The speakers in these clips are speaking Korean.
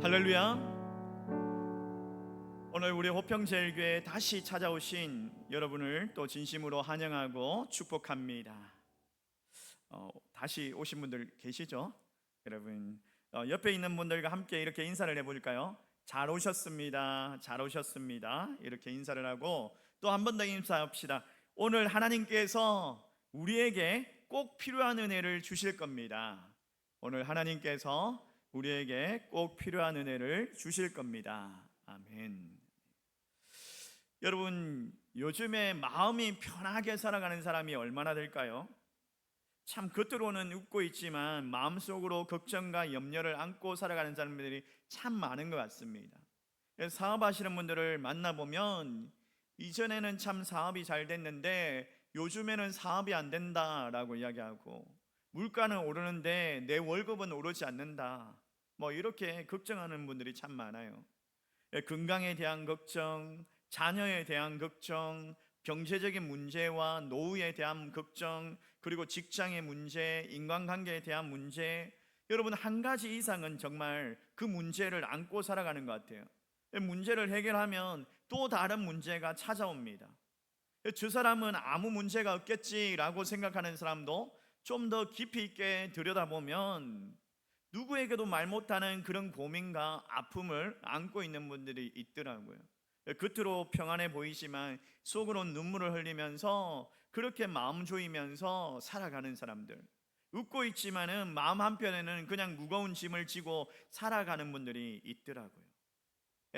할렐루야. 오늘 우리 호평제일교회에 다시 찾아오신 여러분을 또 진심으로 환영하고 축복합니다. 다시 오신 분들 계시죠? 여러분, 옆에 있는 분들과 함께 이렇게 인사를 해볼까요? 잘 오셨습니다. 잘 오셨습니다. 이렇게 인사를 하고 또 한 번 더 인사합시다. 오늘 하나님께서 우리에게 꼭 필요한 은혜를 주실 겁니다. 오늘 하나님께서 우리에게 꼭 필요한 은혜를 주실 겁니다. 아멘. 여러분, 요즘에 마음이 편하게 살아가는 사람이 얼마나 될까요? 참 겉으로는 웃고 있지만 마음속으로 걱정과 염려를 안고 살아가는 사람들이 참 많은 것 같습니다. 사업하시는 분들을 만나보면 이전에는 참 사업이 잘 됐는데 요즘에는 사업이 안 된다라고 이야기하고, 물가는 오르는데 내 월급은 오르지 않는다, 이렇게 걱정하는 분들이 참 많아요. 건강에 대한 걱정, 자녀에 대한 걱정, 경제적인 문제와 노후에 대한 걱정, 그리고 직장의 문제, 인간관계에 대한 문제, 여러분 한 가지 이상은 정말 그 문제를 안고 살아가는 것 같아요. 문제를 해결하면 또 다른 문제가 찾아옵니다. 저 사람은 아무 문제가 없겠지라고 생각하는 사람도 좀 더 깊이 있게 들여다보면 누구에게도 말 못하는 그런 고민과 아픔을 안고 있는 분들이 있더라고요. 겉으로 평안해 보이지만 속으로 눈물을 흘리면서 그렇게 마음 조이면서 살아가는 사람들, 웃고 있지만은 마음 한편에는 그냥 무거운 짐을 지고 살아가는 분들이 있더라고요.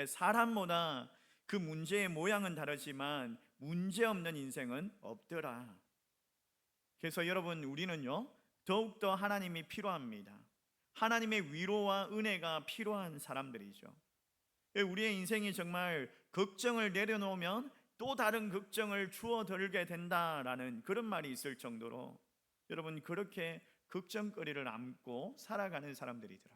사람마다 그 문제의 모양은 다르지만 문제 없는 인생은 없더라. 그래서 여러분, 우리는요 더욱더 하나님이 필요합니다. 하나님의 위로와 은혜가 필요한 사람들이죠. 우리의 인생이 정말 걱정을 내려놓으면 또 다른 걱정을 주워 들게 된다라는 그런 말이 있을 정도로 여러분 그렇게 걱정거리를 안고 살아가는 사람들이더라.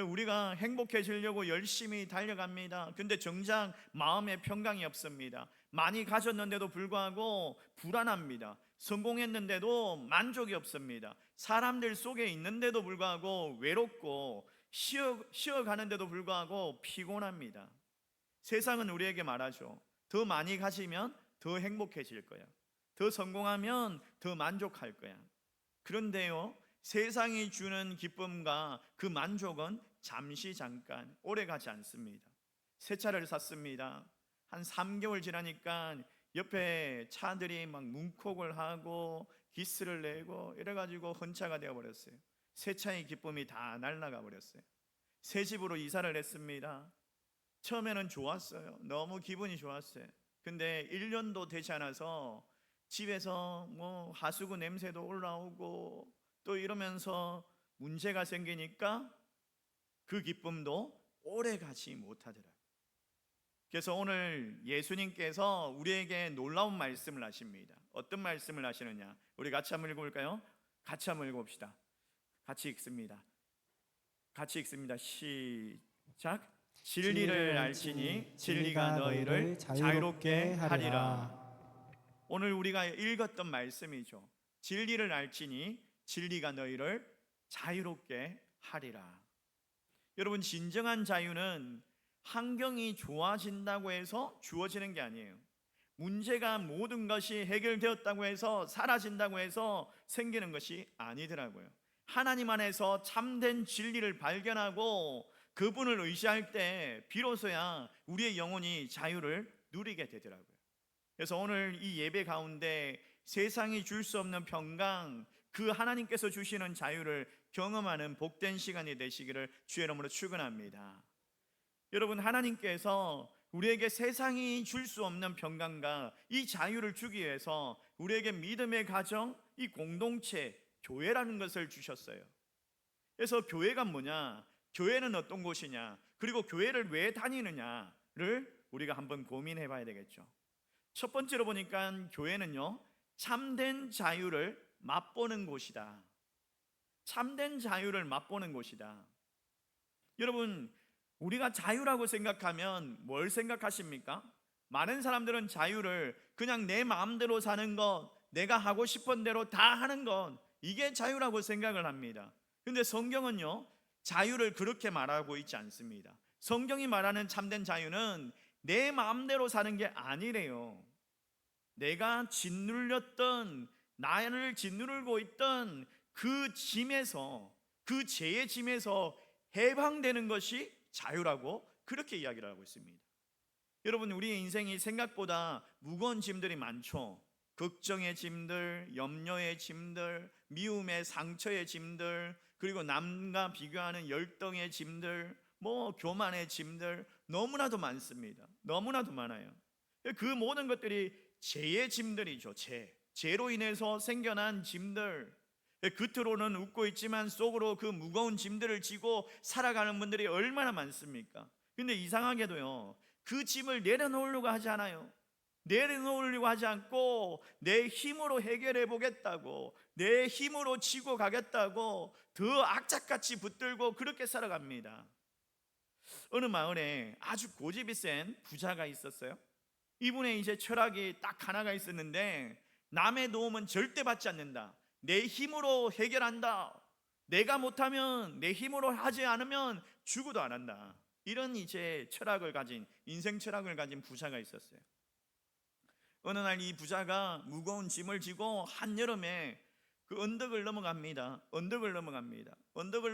우리가 행복해지려고 열심히 달려갑니다. 근데 정작 마음에 평강이 없습니다. 많이 가졌는데도 불구하고 불안합니다. 성공했는데도 만족이 없습니다. 사람들 속에 있는데도 불구하고 외롭고 쉬어가는데도 불구하고 피곤합니다. 세상은 우리에게 말하죠. 더 많이 가지면 더 행복해질 거야. 더 성공하면 더 만족할 거야. 그런데요, 세상이 주는 기쁨과 그 만족은 잠시 잠깐 오래 가지 않습니다. 새 차를 샀습니다. 한 3개월 지나니까 옆에 차들이 막 문콕을 하고 기스를 내고 이래가지고 헌차가 되어버렸어요. 새 차의 기쁨이 다 날아가 버렸어요. 새 집으로 이사를 했습니다. 처음에는 좋았어요. 너무 기분이 좋았어요. 근데 1년도 되지 않아서 집에서 하수구 냄새도 올라오고 또 이러면서 문제가 생기니까 그 기쁨도 오래 가지 못하더라고요. 그래서 오늘 예수님께서 우리에게 놀라운 말씀을 하십니다. 어떤 말씀을 하시느냐, 우리 같이 한번 읽어볼까요? 같이 한번 읽어봅시다. 같이 읽습니다. 같이 읽습니다. 시작. 진리를 알지니 진리가 너희를 자유롭게 하리라. 오늘 우리가 읽었던 말씀이죠. 진리를 알지니 진리가 너희를 자유롭게 하리라. 여러분, 진정한 자유는 환경이 좋아진다고 해서 주어지는 게 아니에요. 문제가 모든 것이 해결되었다고 해서 사라진다고 해서 생기는 것이 아니더라고요. 하나님 안에서 참된 진리를 발견하고 그분을 의지할 때 비로소야 우리의 영혼이 자유를 누리게 되더라고요. 그래서 오늘 이 예배 가운데 세상이 줄 수 없는 평강, 그 하나님께서 주시는 자유를 경험하는 복된 시간이 되시기를 주의 이름으로 축원합니다. 여러분, 하나님께서 우리에게 세상이 줄 수 없는 평강과 이 자유를 주기 위해서 우리에게 믿음의 가정, 이 공동체, 교회라는 것을 주셨어요. 그래서 교회가 뭐냐, 교회는 어떤 곳이냐, 그리고 교회를 왜 다니느냐를 우리가 한번 고민해 봐야 되겠죠. 첫 번째로 보니까 교회는요, 참된 자유를 맛보는 곳이다. 참된 자유를 맛보는 곳이다. 여러분, 우리가 자유라고 생각하면 뭘 생각하십니까? 많은 사람들은 자유를 그냥 내 마음대로 사는 것, 내가 하고 싶은 대로 다 하는 것, 이게 자유라고 생각을 합니다. 근데 성경은요, 자유를 그렇게 말하고 있지 않습니다. 성경이 말하는 참된 자유는 내 마음대로 사는 게 아니래요. 내가 짓눌렸던, 나를 짓누르고 있던 그 짐에서, 그 죄의 짐에서 해방되는 것이 자유라고 그렇게 이야기를 하고 있습니다. 여러분, 우리의 인생이 생각보다 무거운 짐들이 많죠. 걱정의 짐들, 염려의 짐들, 미움의 상처의 짐들, 그리고 남과 비교하는 열등의 짐들, 교만의 짐들, 너무나도 많습니다. 너무나도 많아요. 그 모든 것들이 죄의 짐들이죠. 죄로 인해서 생겨난 짐들. 겉으로는 웃고 있지만 속으로 그 무거운 짐들을 지고 살아가는 분들이 얼마나 많습니까? 근데 이상하게도요, 그 짐을 내려놓으려고 하지 않아요. 내려놓으려고 하지 않고 내 힘으로 해결해 보겠다고, 내 힘으로 지고 가겠다고 더 악착같이 붙들고 그렇게 살아갑니다. 어느 마을에 아주 고집이 센 부자가 있었어요. 이분의 이제 철학이 딱 하나가 있었는데, 남의 도움은 절대 받지 않는다. 내 힘으로 해결한다. 내가 못하면, 내 힘으로 하지 않으면 죽어도 안 한다. 이런 이제 철학을 가진, 인생 철학을 가진 부자가 있었어요. 어느 날 이 부자가 무거운 짐을 지고 한여름에 그 언덕을 넘어갑니다. 언덕을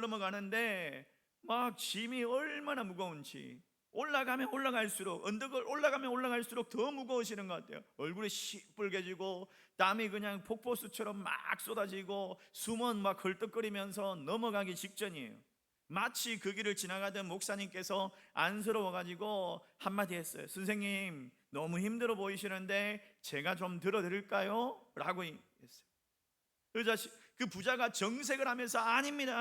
넘어가는데 막 짐이 얼마나 무거운지, 올라가면 올라갈수록, 언덕을 올라가면 올라갈수록 더 무거워지는 것 같아요. 얼굴이 시뻘개지고 땀이 그냥 폭포수처럼 막 쏟아지고 숨은 막 헐떡거리면서 넘어가기 직전이에요. 마치 그 길을 지나가던 목사님께서 안쓰러워가지고 한마디 했어요. 선생님, 너무 힘들어 보이시는데 제가 좀 들어드릴까요? 라고 했어요. 그 부자가 정색을 하면서 아닙니다.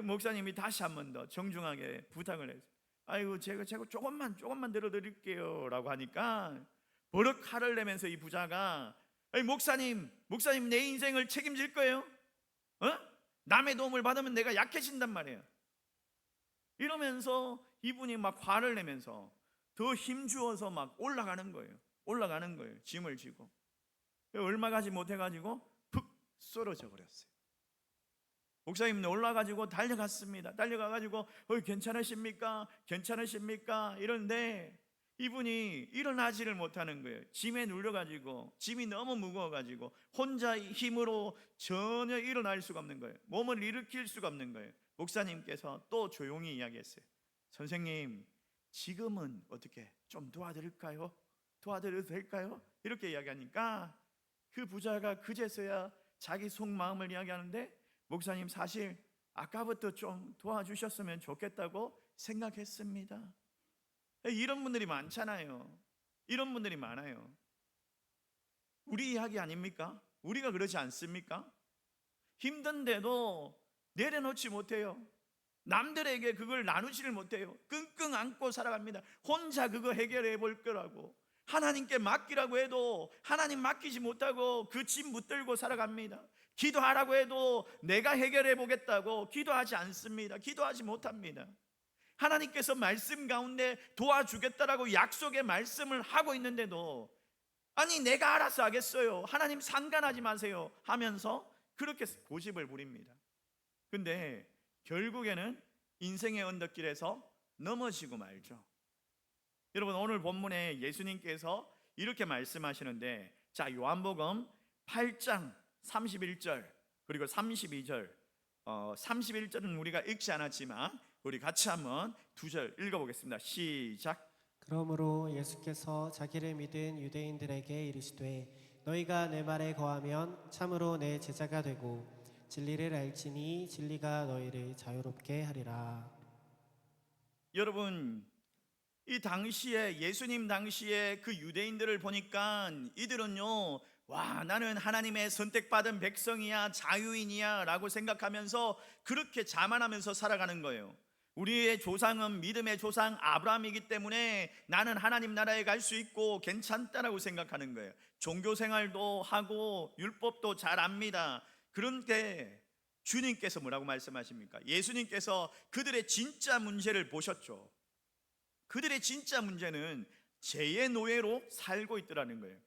목사님이 다시 한 번 더 정중하게 부탁을 했어요. 아이고, 제가 조금만 들어드릴게요 라고 하니까 버럭 화를 내면서 이 부자가, 목사님 내 인생을 책임질 거예요? 남의 도움을 받으면 내가 약해진단 말이에요. 이러면서 이분이 막 화를 내면서 더 힘주어서 막 올라가는 거예요. 짐을 지고. 얼마 가지 못해가지고 푹 쓰러져 버렸어요. 목사님 올라가지고 달려갔습니다. 달려가가지고 괜찮으십니까? 이런데 이분이 일어나지를 못하는 거예요. 짐에 눌려가지고, 짐이 너무 무거워가지고 혼자 힘으로 전혀 일어날 수가 없는 거예요. 몸을 일으킬 수가 없는 거예요. 목사님께서 또 조용히 이야기했어요. 선생님, 지금은 어떻게 좀 도와드릴까요? 도와드려도 될까요? 이렇게 이야기하니까 그 부자가 그제서야 자기 속마음을 이야기하는데, 목사님, 사실 아까부터 좀 도와주셨으면 좋겠다고 생각했습니다. 이런 분들이 많잖아요. 이런 분들이 많아요. 우리 이야기 아닙니까? 우리가 그러지 않습니까? 힘든데도 내려놓지 못해요. 남들에게 그걸 나누지를 못해요. 끙끙 안고 살아갑니다. 혼자 그거 해결해 볼 거라고. 하나님께 맡기라고 해도 하나님 맡기지 못하고 그 짐 붙들고 살아갑니다. 기도하라고 해도 내가 해결해 보겠다고 기도하지 않습니다. 기도하지 못합니다. 하나님께서 말씀 가운데 도와주겠다라고 약속의 말씀을 하고 있는데도, 아니 내가 알아서 하겠어요, 하나님 상관하지 마세요 하면서 그렇게 고집을 부립니다. 근데 결국에는 인생의 언덕길에서 넘어지고 말죠. 여러분, 오늘 본문에 예수님께서 이렇게 말씀하시는데, 자, 요한복음 8장 31절 그리고 32절, 31절은 우리가 읽지 않았지만 우리 같이 한번 2절 읽어보겠습니다. 시작. 그러므로 예수께서 자기를 믿은 유대인들에게 이르시되 너희가 내 말에 거하면 참으로 내 제자가 되고 진리를 알지니 진리가 너희를 자유롭게 하리라. 여러분, 이 당시에, 예수님 당시에 그 유대인들을 보니까 이들은요, 와, 나는 하나님의 선택받은 백성이야, 자유인이야 라고 생각하면서 그렇게 자만하면서 살아가는 거예요. 우리의 조상은 믿음의 조상 아브라함이기 때문에 나는 하나님 나라에 갈 수 있고 괜찮다라고 생각하는 거예요. 종교 생활도 하고 율법도 잘 압니다. 그런데 주님께서 뭐라고 말씀하십니까? 예수님께서 그들의 진짜 문제를 보셨죠. 그들의 진짜 문제는 죄의 노예로 살고 있더라는 거예요.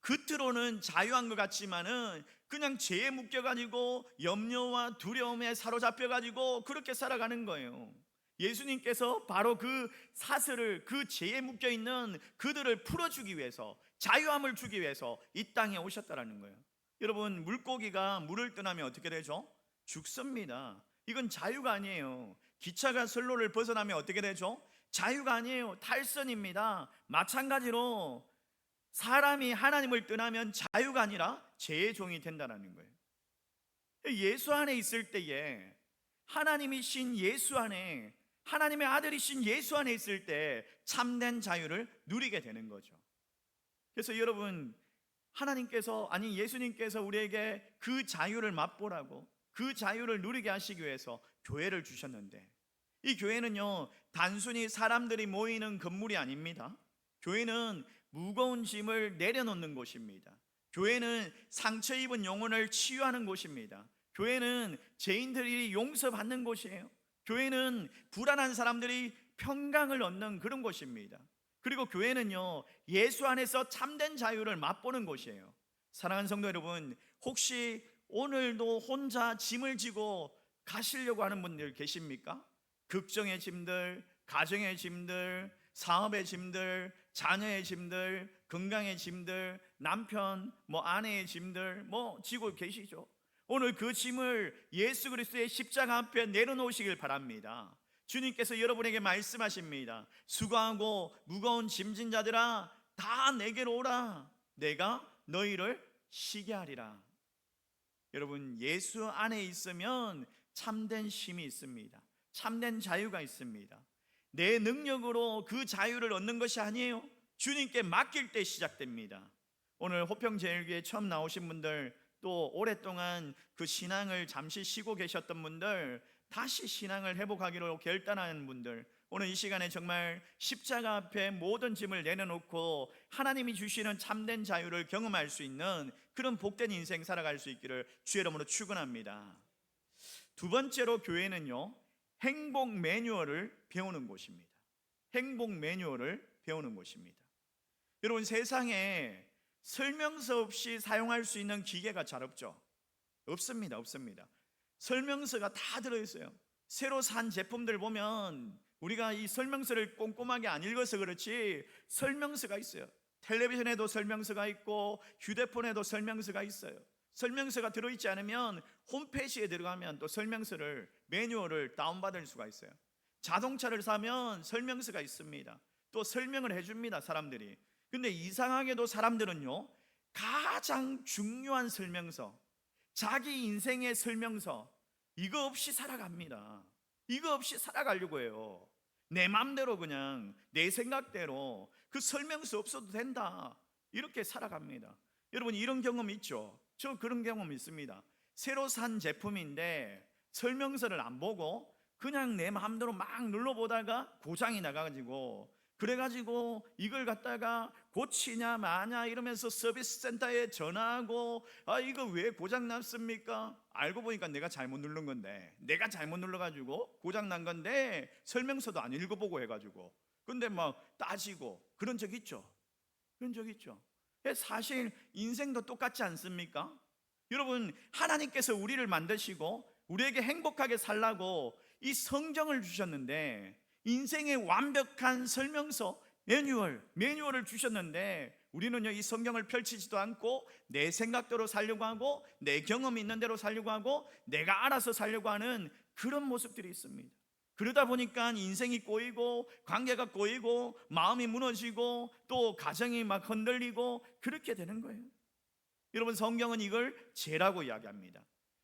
겉으로는 자유한 것 같지만은 그냥 죄에 묶여가지고 염려와 두려움에 사로잡혀가지고 그렇게 살아가는 거예요. 예수님께서 바로 그 사슬을, 그 죄에 묶여있는 그들을 풀어주기 위해서, 자유함을 주기 위해서 이 땅에 오셨다라는 거예요. 여러분, 물고기가 물을 떠나면 어떻게 되죠? 죽습니다. 이건 자유가 아니에요. 기차가 선로를 벗어나면 어떻게 되죠? 자유가 아니에요. 탈선입니다. 마찬가지로 사람이 하나님을 떠나면 자유가 아니라 죄의 종이 된다는 거예요. 예수 안에 있을 때에, 하나님이신 예수 안에, 하나님의 아들이신 예수 안에 있을 때 참된 자유를 누리게 되는 거죠. 그래서 여러분, 하나님께서, 아니 예수님께서 우리에게 그 자유를 맛보라고, 그 자유를 누리게 하시기 위해서 교회를 주셨는데, 이 교회는요 단순히 사람들이 모이는 건물이 아닙니다. 교회는 무거운 짐을 내려놓는 곳입니다. 교회는 상처 입은 영혼을 치유하는 곳입니다. 교회는 죄인들이 용서받는 곳이에요. 교회는 불안한 사람들이 평강을 얻는 그런 곳입니다. 그리고 교회는요 예수 안에서 참된 자유를 맛보는 곳이에요. 사랑하는 성도 여러분, 혹시 오늘도 혼자 짐을 지고 가시려고 하는 분들 계십니까? 걱정의 짐들, 가정의 짐들, 사업의 짐들, 자녀의 짐들, 건강의 짐들, 남편, 아내의 짐들 지고 계시죠. 오늘 그 짐을 예수 그리스도의 십자가 앞에 내려놓으시길 바랍니다. 주님께서 여러분에게 말씀하십니다. 수고하고 무거운 짐진 자들아 다 내게로 오라. 내가 너희를 쉬게 하리라. 여러분, 예수 안에 있으면 참된 쉼이 있습니다. 참된 자유가 있습니다. 내 능력으로 그 자유를 얻는 것이 아니에요. 주님께 맡길 때 시작됩니다. 오늘 호평제일교회 처음 나오신 분들, 또 오랫동안 그 신앙을 잠시 쉬고 계셨던 분들, 다시 신앙을 회복하기로 결단하는 분들, 오늘 이 시간에 정말 십자가 앞에 모든 짐을 내려놓고 하나님이 주시는 참된 자유를 경험할 수 있는 그런 복된 인생 살아갈 수 있기를 주의 이름으로 축원합니다. 두 번째로, 교회는요 행복 매뉴얼을 배우는 곳입니다. 행복 매뉴얼을 배우는 곳입니다. 여러분, 세상에 설명서 없이 사용할 수 있는 기계가 잘 없죠? 없습니다. 설명서가 다 들어있어요. 새로 산 제품들 보면 우리가 이 설명서를 꼼꼼하게 안 읽어서 그렇지 설명서가 있어요. 텔레비전에도 설명서가 있고 휴대폰에도 설명서가 있어요. 설명서가 들어있지 않으면 홈페이지에 들어가면 또 설명서를, 매뉴얼을 다운받을 수가 있어요. 자동차를 사면 설명서가 있습니다. 또 설명을 해줍니다, 사람들이. 근데 이상하게도 사람들은요 가장 중요한 설명서, 자기 인생의 설명서, 이거 없이 살아갑니다. 이거 없이 살아가려고 해요. 내 맘대로, 그냥 내 생각대로 그 설명서 없어도 된다, 이렇게 살아갑니다. 여러분, 이런 경험 있죠? 저 그런 경험 있습니다. 새로 산 제품인데 설명서를 안 보고 그냥 내 마음대로 막 눌러보다가 고장이 나가지고, 그래가지고 이걸 갖다가 고치냐 마냐 이러면서 서비스 센터에 전화하고, 이거 왜 고장 났습니까? 알고 보니까 내가 잘못 누른 건데, 내가 잘못 눌러가지고 고장 난 건데 설명서도 안 읽어보고 해가지고, 근데 막 따지고, 그런 적 있죠? 그런 적 있죠? 사실 인생도 똑같지 않습니까? 여러분, 하나님께서 우리를 만드시고 우리에게 행복하게 살라고 이 성경을 주셨는데, 인생의 완벽한 설명서, 매뉴얼을 주셨는데, 우리는요 이 성경을 펼치지도 않고 내 생각대로 살려고 하고, 내 경험이 있는 대로 살려고 하고, 내가 알아서 살려고 하는 그런 모습들이 있습니다. 그러다 보니까 인생이 꼬이고, 관계가 꼬이고, 마음이 무너지고, 또 가정이 막 흔들리고, 그렇게 되는 거예요. 여러분, 성경은 이걸 죄라고 이야기합니다.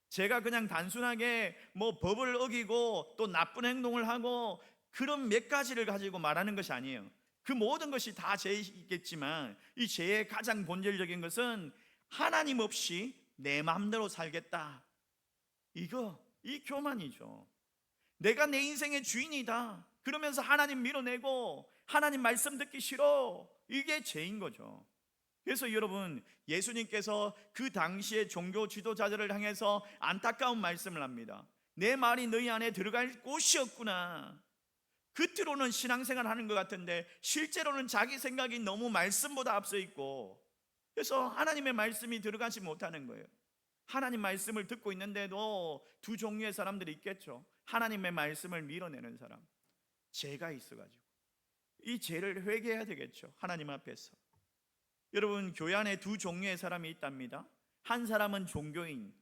죄가 그냥 단순하게 법을 어기고 또 나쁜 행동을 하고 그런 몇 가지를 가지고 말하는 것이 아니에요. 그 모든 것이 다 죄이겠지만, 이 죄의 가장 본질적인 것은 하나님 없이 내 마음대로 살겠다, 이 교만이죠. 내가 내 인생의 주인이다 그러면서 하나님 밀어내고 하나님 말씀 듣기 싫어, 이게 죄인 거죠. 그래서 여러분, 예수님께서 그 당시의 종교 지도자들을 향해서 안타까운 말씀을 합니다. 내 말이 너희 안에 들어갈 곳이 없구나. 겉으로는 신앙생활 하는 것 같은데 실제로는 자기 생각이 너무 말씀보다 앞서 있고, 그래서 하나님의 말씀이 들어가지 못하는 거예요. 하나님 말씀을 듣고 있는데도 두 종류의 사람들이 있겠죠. 하나님의 말씀을 밀어내는 사람, 죄가 있어가지고 이 죄를 회개해야 되겠죠, 하나님 앞에서. 여러분, 교회 안에 두 종류의 사람이 있답니다. 한 사람은 종교인,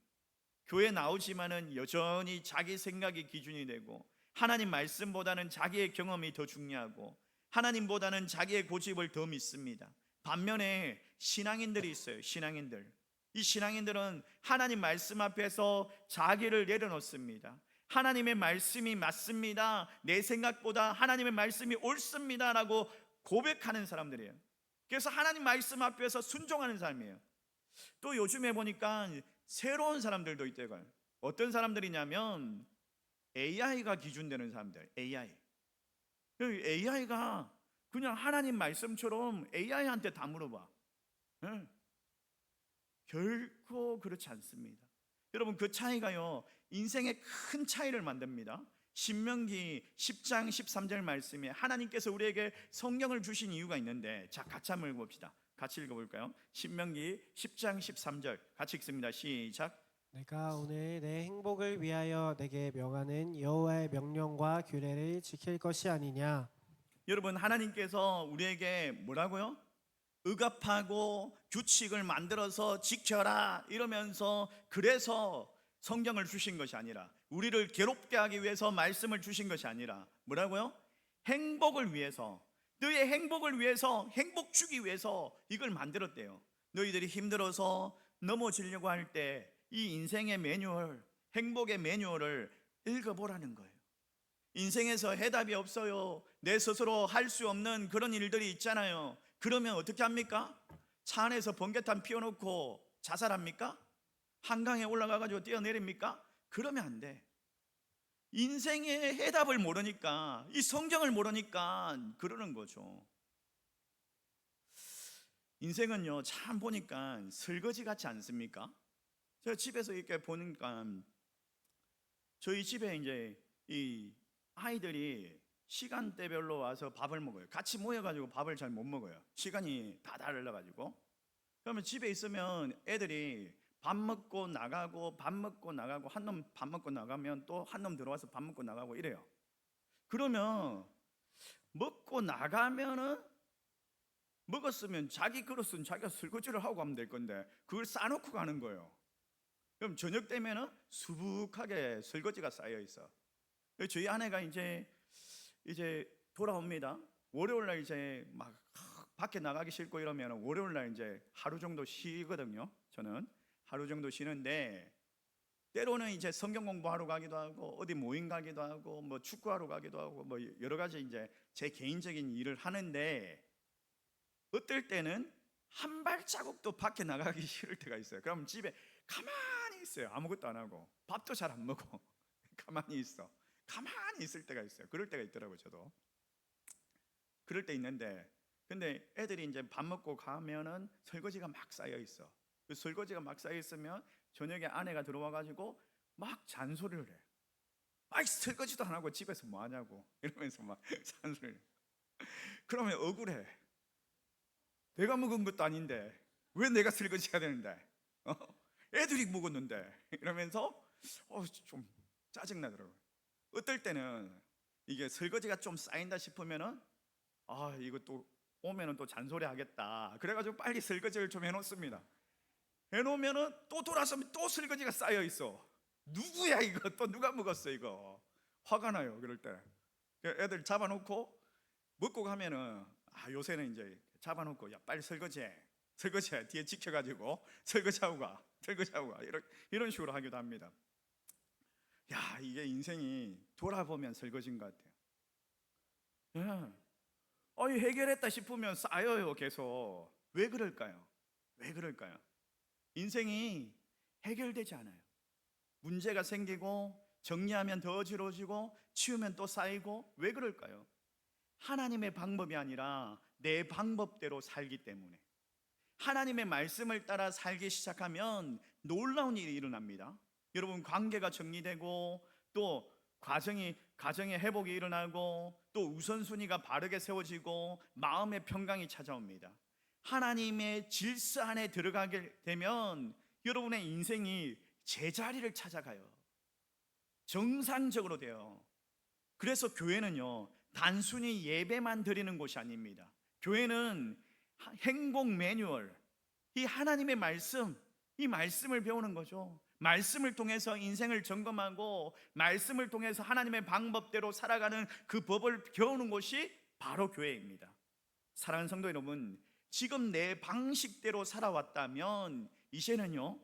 교회 나오지만은 여전히 자기 생각이 기준이 되고 하나님 말씀보다는 자기의 경험이 더 중요하고 하나님보다는 자기의 고집을 더 믿습니다. 반면에 신앙인들이 있어요. 신앙인들, 이 신앙인들은 하나님 말씀 앞에서 자기를 내려놓습니다. 하나님의 말씀이 맞습니다, 내 생각보다 하나님의 말씀이 옳습니다 라고 고백하는 사람들이에요. 그래서 하나님 말씀 앞에서 순종하는 삶이에요. 또 요즘에 보니까 새로운 사람들도 있대요. 어떤 사람들이냐면 AI가 기준되는 사람들. AI가 그냥 하나님 말씀처럼 AI한테 다 물어봐. 네. 결코 그렇지 않습니다. 여러분, 그 차이가요 인생에 큰 차이를 만듭니다. 신명기 10장 13절 말씀에 하나님께서 우리에게 성경을 주신 이유가 있는데, 자, 같이 한번 읽어봅시다. 같이 읽어볼까요? 신명기 10장 13절 같이 읽습니다. 시작. 내가 오늘 내 행복을 위하여 내게 명하는 여호와의 명령과 규례를 지킬 것이 아니냐. 여러분, 하나님께서 우리에게 뭐라고요? 억압하고 규칙을 만들어서 지켜라 이러면서 그래서 성경을 주신 것이 아니라, 우리를 괴롭게 하기 위해서 말씀을 주신 것이 아니라 뭐라고요? 행복을 위해서, 너의 행복을 위해서, 행복 주기 위해서 이걸 만들었대요. 너희들이 힘들어서 넘어지려고 할 때 이 인생의 매뉴얼, 행복의 매뉴얼을 읽어보라는 거예요. 인생에서 해답이 없어요, 내 스스로 할 수 없는 그런 일들이 있잖아요. 그러면 어떻게 합니까? 차 안에서 번개탄 피워놓고 자살합니까? 한강에 올라가가지고 뛰어내립니까? 그러면 안 돼. 인생의 해답을 모르니까, 이 성경을 모르니까 그러는 거죠. 인생은요 참 보니까 설거지 같지 않습니까? 제가 집에서 이렇게 보니까 저희 집에 이제 이 아이들이 시간대별로 와서 밥을 먹어요. 같이 모여가지고 밥을 잘 못 먹어요. 시간이 다 달라가지고. 그러면 집에 있으면 애들이 밥 먹고 나가고 밥 먹고 나가고, 한 놈 밥 먹고 나가면 또 한 놈 들어와서 밥 먹고 나가고 이래요. 그러면 먹고 나가면은, 먹었으면 자기 그릇은 자기가 설거지를 하고 가면 될 건데 그걸 싸놓고 가는 거예요. 그럼 저녁 되면은 수북하게 설거지가 쌓여 있어. 저희 아내가 이제 돌아옵니다. 월요일 날 이제 막 밖에 나가기 싫고 이러면 월요일 날 이제 하루 정도 쉬거든요. 저는 하루 정도 쉬는데, 때로는 이제 성경 공부하러 가기도 하고 어디 모임 가기도 하고 뭐 축구하러 가기도 하고 뭐 여러 가지 이제 제 개인적인 일을 하는데, 어떨 때는 한 발자국도 밖에 나가기 싫을 때가 있어요. 그럼 집에 가만히 있어요. 아무것도 안 하고 밥도 잘 안 먹어. 가만히 있어. 가만히 있을 때가 있어요. 그럴 때가 있더라고요. 저도 그럴 때 있는데, 근데 애들이 이제 밥 먹고 가면은 설거지가 막 쌓여 있어. 그 설거지가 막 쌓여 있으면 저녁에 아내가 들어와 가지고 막 잔소리를 해. 아이, 설거지도 안 하고 집에서 뭐 하냐고 이러면서 막 잔소리를 해. 그러면 억울해. 내가 먹은 것도 아닌데 왜 내가 설거지 해야 되는데, 애들이 먹었는데 이러면서 좀 짜증나더라고요. 어떨 때는 이게 설거지가 좀 쌓인다 싶으면은 이거 또 오면은 또 잔소리 하겠다 그래가지고 빨리 설거지를 좀 해놓습니다. 해놓으면은 또 돌아서면 또 설거지가 쌓여 있어. 누구야 이거, 또 누가 먹었어 이거. 화가 나요. 그럴 때 애들 잡아놓고 먹고 가면은 요새는 이제 잡아놓고 야 빨리 설거지해 뒤에 지켜가지고 설거지하고 가 이런 식으로 하기도 합니다. 야, 이게 인생이 돌아보면 설거지인 것 같아요. 해결했다 싶으면 쌓여요 계속. 왜 그럴까요? 인생이 해결되지 않아요. 문제가 생기고 정리하면 더 어지러워지고 치우면 또 쌓이고. 왜 그럴까요? 하나님의 방법이 아니라 내 방법대로 살기 때문에. 하나님의 말씀을 따라 살기 시작하면 놀라운 일이 일어납니다. 여러분, 관계가 정리되고 또 가정의 회복이 일어나고 또 우선순위가 바르게 세워지고 마음의 평강이 찾아옵니다. 하나님의 질서 안에 들어가게 되면 여러분의 인생이 제자리를 찾아가요. 정상적으로 돼요. 그래서 교회는요, 단순히 예배만 드리는 곳이 아닙니다. 교회는 행복 매뉴얼, 이 하나님의 말씀, 이 말씀을 배우는 거죠. 말씀을 통해서 인생을 점검하고 말씀을 통해서 하나님의 방법대로 살아가는 그 법을 배우는 곳이 바로 교회입니다. 사랑하는 성도 여러분, 지금 내 방식대로 살아왔다면 이제는요,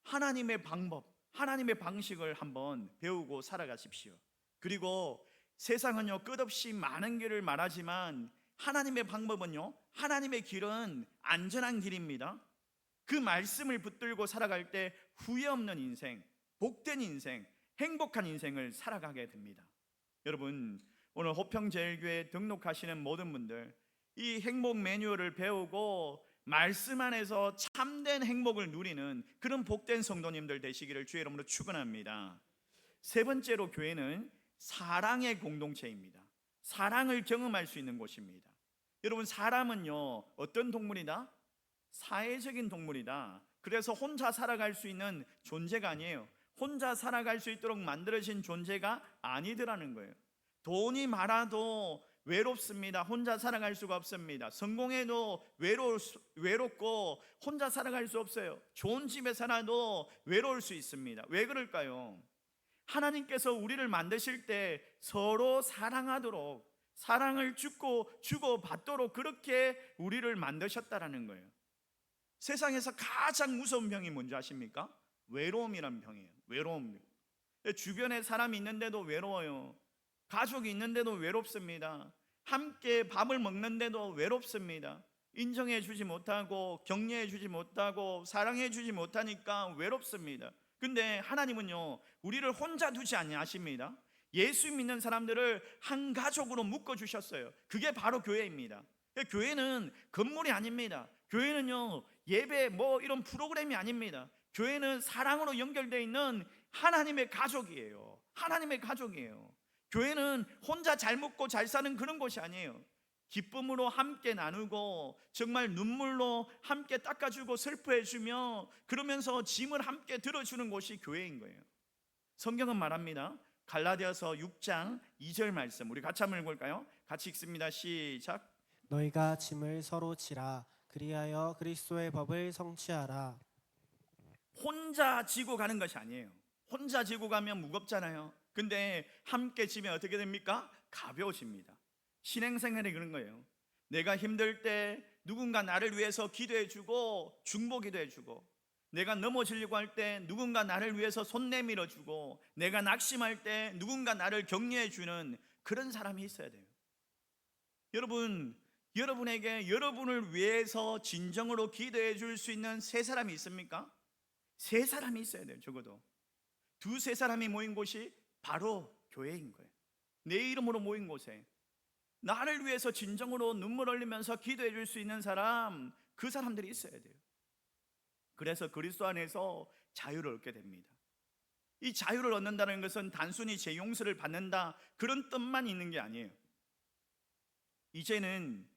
하나님의 방법, 하나님의 방식을 한번 배우고 살아가십시오. 그리고 세상은요, 끝없이 많은 길을 말하지만 하나님의 방법은요, 하나님의 길은 안전한 길입니다. 그 말씀을 붙들고 살아갈 때 후회 없는 인생, 복된 인생, 행복한 인생을 살아가게 됩니다. 여러분, 오늘 호평제일교회 등록하시는 모든 분들, 이 행복 매뉴얼을 배우고 말씀 안에서 참된 행복을 누리는 그런 복된 성도님들 되시기를 주의 이름으로 축원합니다. 세 번째로, 교회는 사랑의 공동체입니다. 사랑을 경험할 수 있는 곳입니다. 여러분, 사람은요, 어떤 동물이다? 사회적인 동물이다. 그래서 혼자 살아갈 수 있는 존재가 아니에요. 혼자 살아갈 수 있도록 만들어진 존재가 아니더라는 거예요. 돈이 많아도 외롭습니다. 혼자 살아갈 수가 없습니다. 성공해도 외롭고 혼자 살아갈 수 없어요. 좋은 집에 살아도 외로울 수 있습니다. 왜 그럴까요? 하나님께서 우리를 만드실 때 서로 사랑하도록, 사랑을 주고 받도록 그렇게 우리를 만드셨다라는 거예요. 세상에서 가장 무서운 병이 뭔지 아십니까? 외로움이란 병이에요. 외로움. 주변에 사람이 있는데도 외로워요. 가족이 있는데도 외롭습니다. 함께 밥을 먹는데도 외롭습니다. 인정해 주지 못하고 격려해 주지 못하고 사랑해 주지 못하니까 외롭습니다. 근데 하나님은요, 우리를 혼자 두지 아니하십니다. 예수 믿는 사람들을 한 가족으로 묶어 주셨어요. 그게 바로 교회입니다. 교회는 건물이 아닙니다. 교회는요, 예배 이런 프로그램이 아닙니다. 교회는 사랑으로 연결되어 있는 하나님의 가족이에요. 하나님의 가족이에요. 교회는 혼자 잘 먹고 잘 사는 그런 곳이 아니에요. 기쁨으로 함께 나누고 정말 눈물로 함께 닦아주고 슬퍼해주며 그러면서 짐을 함께 들어주는 곳이 교회인 거예요. 성경은 말합니다. 갈라디아서 6장 2절 말씀, 우리 같이 한번 읽을까요? 같이 읽습니다. 시작. 너희가 짐을 서로 지라. 그리하여 그리스도의 법을 성취하라. 혼자 지고 가는 것이 아니에요. 혼자 지고 가면 무겁잖아요. 근데 함께 지면 어떻게 됩니까? 가벼워집니다. 신앙생활이 그런 거예요. 내가 힘들 때 누군가 나를 위해서 기도해주고 중보기도 해주고, 내가 넘어지려고 할 때 누군가 나를 위해서 손 내밀어주고, 내가 낙심할 때 누군가 나를 격려해주는 그런 사람이 있어야 돼요. 여러분에게 여러분을 위해서 진정으로 기도해 줄 수 있는 세 사람이 있습니까? 세 사람이 있어야 돼요. 적어도 두세 사람이 모인 곳이 바로 교회인 거예요. 내 이름으로 모인 곳에 나를 위해서 진정으로 눈물 흘리면서 기도해 줄 수 있는 사람, 그 사람들이 있어야 돼요. 그래서 그리스도 안에서 자유를 얻게 됩니다. 이 자유를 얻는다는 것은 단순히 제 용서를 받는다 그런 뜻만 있는 게 아니에요. 이제는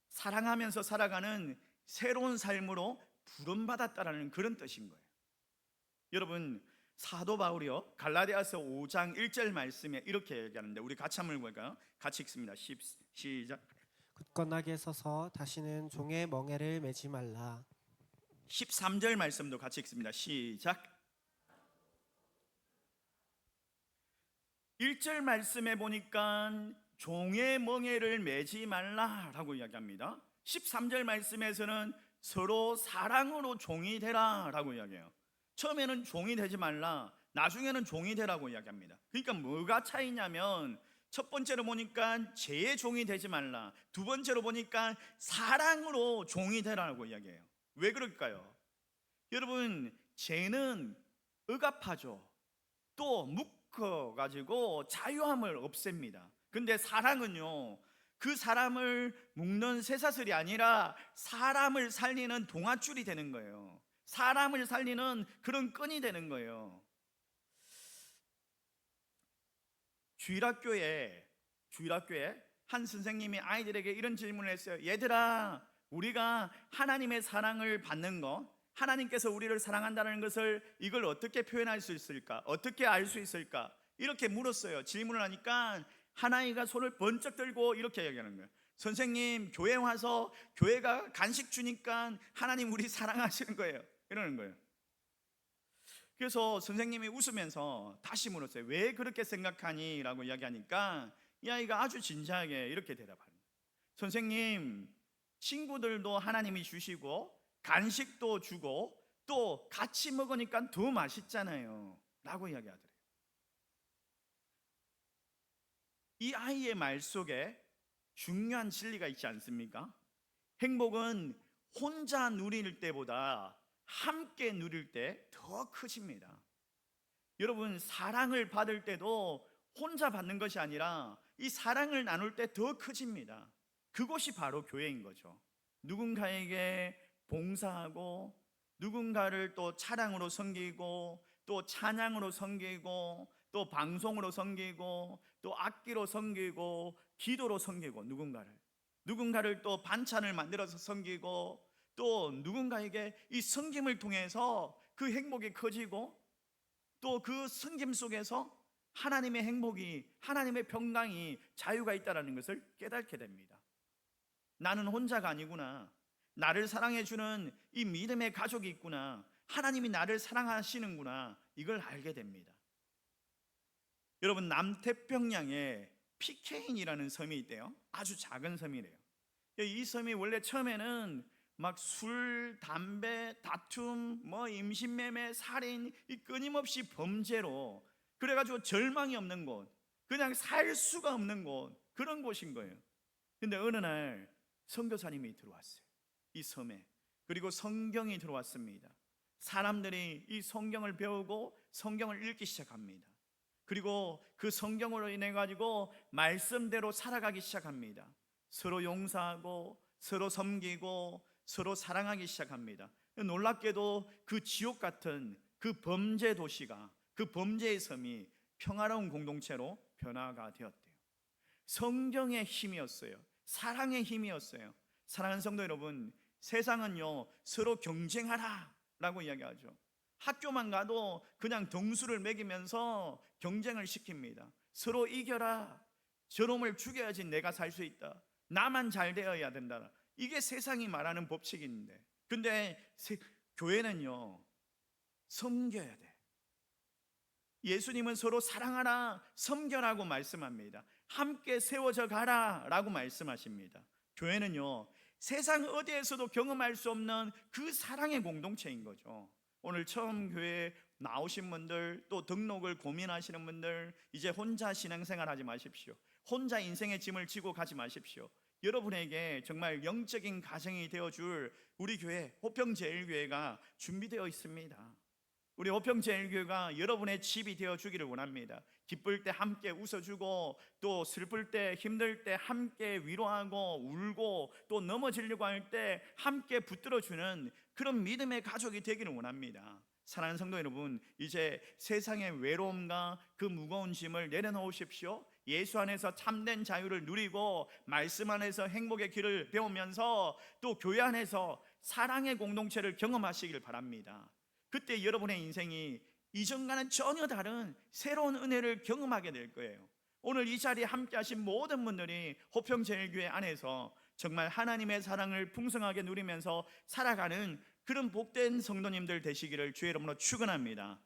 사랑하면서 살아가는 새로운 삶으로 부름받았다라는 그런 뜻인 거예요. 여러분, 사도 바울이요, 갈라디아서 5장 1절 말씀에 이렇게 얘기하는데 우리 같이 한번 볼까요? 같이 읽습니다. 시작. 굳건하게 서서 다시는 종의 멍에를 매지 말라. 13절 말씀도 같이 읽습니다. 시작. 1절 말씀에 보니까 종의 멍에를 매지 말라라고 이야기합니다. 13절 말씀에서는 서로 사랑으로 종이 되라라고 이야기해요. 처음에는 종이 되지 말라, 나중에는 종이 되라고 이야기합니다. 그러니까 뭐가 차이냐면, 첫 번째로 보니까 죄의 종이 되지 말라, 두 번째로 보니까 사랑으로 종이 되라고 이야기해요. 왜 그럴까요? 여러분, 죄는 억압하죠. 또 묶어가지고 자유함을 없앱니다. 근데 사랑은요, 그 사람을 묶는 쇠사슬이 아니라 사람을 살리는 동아줄이 되는 거예요. 사람을 살리는 그런 끈이 되는 거예요. 주일학교에 한 선생님이 아이들에게 이런 질문을 했어요. 얘들아, 우리가 하나님의 사랑을 받는 거, 하나님께서 우리를 사랑한다는 것을 이걸 어떻게 표현할 수 있을까? 어떻게 알 수 있을까? 이렇게 물었어요. 질문을 하니까 하나이가 손을 번쩍 들고 이렇게 얘기하는 거예요. 선생님, 교회 와서 교회가 간식 주니까 하나님 우리 사랑하시는 거예요. 이러는 거예요. 그래서 선생님이 웃으면서 다시 물었어요. 왜 그렇게 생각하니? 라고 이야기하니까 이 아이가 아주 진지하게 이렇게 대답하는 거예요. 선생님, 친구들도 하나님이 주시고 간식도 주고 또 같이 먹으니까 더 맛있잖아요 라고 이야기하더래요. 이 아이의 말 속에 중요한 진리가 있지 않습니까? 행복은 혼자 누릴 때보다 함께 누릴 때 더 크십니다. 여러분, 사랑을 받을 때도 혼자 받는 것이 아니라 이 사랑을 나눌 때 더 커집니다. 그것이 바로 교회인 거죠. 누군가에게 봉사하고 누군가를 또 차량으로 섬기고 또 찬양으로 섬기고 또 방송으로 섬기고 또 악기로 섬기고 기도로 섬기고 누군가를 또 반찬을 만들어서 섬기고 또 누군가에게 이 섬김을 통해서 그 행복이 커지고 또 그 섬김 속에서 하나님의 행복이, 하나님의 평강이, 자유가 있다는 것을 깨닫게 됩니다. 나는 혼자가 아니구나. 나를 사랑해주는 이 믿음의 가족이 있구나. 하나님이 나를 사랑하시는구나. 이걸 알게 됩니다. 여러분, 남태평양에 피케인이라는 섬이 있대요. 아주 작은 섬이래요. 이 섬이 원래 처음에는 막 술, 담배, 다툼, 임신매매, 살인, 이 끊임없이 범죄로 그래가지고 절망이 없는 곳, 그냥 살 수가 없는 곳, 그런 곳인 거예요. 근데 어느 날 선교사님이 들어왔어요, 이 섬에. 그리고 성경이 들어왔습니다. 사람들이 이 성경을 배우고 성경을 읽기 시작합니다. 그리고 그 성경으로 인해 가지고 말씀대로 살아가기 시작합니다. 서로 용서하고 서로 섬기고 서로 사랑하기 시작합니다. 놀랍게도 그 지옥 같은 그 범죄 도시가, 그 범죄의 섬이 평화로운 공동체로 변화가 되었대요. 성경의 힘이었어요. 사랑의 힘이었어요. 사랑하는 성도 여러분, 세상은요 서로 경쟁하라 라고 이야기하죠. 학교만 가도 그냥 등수를 매기면서 경쟁을 시킵니다. 서로 이겨라. 저놈을 죽여야지 내가 살 수 있다. 나만 잘 되어야 된다. 이게 세상이 말하는 법칙인데, 근데 교회는요 섬겨야 돼. 예수님은 서로 사랑하라, 섬겨라고 말씀합니다. 함께 세워져 가라 라고 말씀하십니다. 교회는요 세상 어디에서도 경험할 수 없는 그 사랑의 공동체인 거죠. 오늘 처음 교회에 나오신 분들, 또 등록을 고민하시는 분들, 이제 혼자 신앙생활 하지 마십시오. 혼자 인생의 짐을 지고 가지 마십시오. 여러분에게 정말 영적인 가정이 되어줄 우리 교회 호평제일교회가 준비되어 있습니다. 우리 호평제일교회가 여러분의 집이 되어주기를 원합니다. 기쁠 때 함께 웃어주고 또 슬플 때, 힘들 때 함께 위로하고 울고 또 넘어지려고 할 때 함께 붙들어주는 그런 믿음의 가족이 되기를 원합니다. 사랑하는 성도 여러분, 이제 세상의 외로움과 그 무거운 짐을 내려놓으십시오. 예수 안에서 참된 자유를 누리고 말씀 안에서 행복의 길을 배우면서 또 교회 안에서 사랑의 공동체를 경험하시길 바랍니다. 그때 여러분의 인생이 이전과는 전혀 다른 새로운 은혜를 경험하게 될 거예요. 오늘 이 자리에 함께 하신 모든 분들이 호평제일교회 안에서 정말 하나님의 사랑을 풍성하게 누리면서 살아가는 그런 복된 성도님들 되시기를 주의 이름으로 축원합니다.